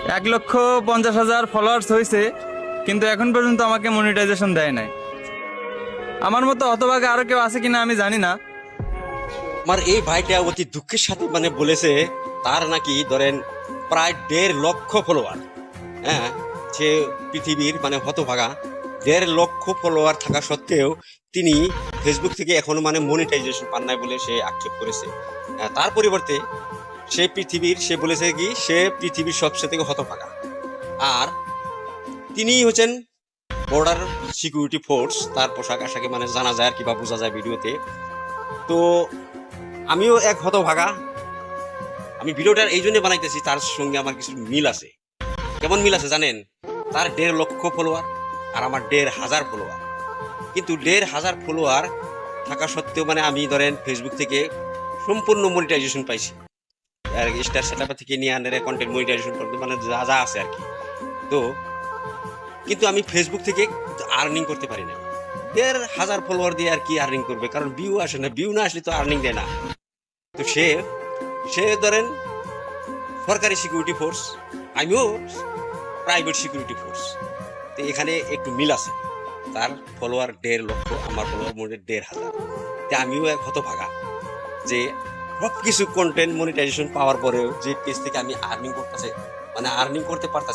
1,50,000 followers হয়েছে, কিন্তু এখন পর্যন্ত আমাকে মনিটাইজেশন দেয় নাই। আমার মতো হতভাগা আরো কেউ আছে কিনা আমি জানি না। আমার এই ভাইটা অতি দুঃখের সাথে মানে বলেছে তার নাকি ধরেন প্রায় 1.5 লক্ষ ফলোয়ার। হ্যাঁ, সে পৃথিবীর মানে হতভাগা 1.5 লক্ষ ফলোয়ার থাকা সত্ত্বেও তিনি ফেসবুক থেকে এখনো মানে মনিটাইজেশন পান নাই বলে সে আক্ষেপ করেছে। তার পরিবর্তে সে বলেছে কি সে পৃথিবীর সবচেয়ে থেকে হতভাগা। আর তিনি হচ্ছেন বর্ডার সিকিউরিটি ফোর্স, তার পোশাক আশাকে মানে জানা যায় আর কি বা বোঝা যায় ভিডিওতে। তো আমিও এক হতভাগা। আমি ভিডিওটা এই জন্য বানাইতেছি, তার সঙ্গে আমার কিছু মিল আছে। কেমন মিল আছে জানেন? তার 1.5 লক্ষ ফলোয়ার আর আমার 1.5 হাজার ফলোয়ার। কিন্তু 1.5 হাজার ফলোয়ার থাকা সত্ত্বেও মানে আমি ধরেন ফেসবুক থেকে সম্পূর্ণ মনিটাইজেশন পাইছি। আর স্টার সেটআপ থেকে নিয়ে আনের কন্টেন্ট মনিটাইজেশন করতে মানে যা যা আছে আর কি। তো কিন্তু আমি ফেসবুক থেকে আর্নিং করতে পারি না। 1.5 হাজার ফলোয়ার দিয়ে আর কি আর্নিং করবে? কারণ ভিউ আসে না, ভিউ না আসলে তো আর্নিং দেয় না। তো সে সে ধরেন সরকারি সিকিউরিটি ফোর্স, আমিও প্রাইভেট সিকিউরিটি ফোর্স। তো এখানে একটু মিল আছে। তার ফলোয়ার 1.5 লক্ষ, আমার ফলোয়ার মনে 1.5 হাজার। তো আমিও এক হতভাগা যে সব কিছু কন্টেন্ট মনিটাইজেশন পাওয়ার পরেও যে পেজ থেকে আমি আর্নিং করতেছে মানে আর্নিং করতে পারতেছি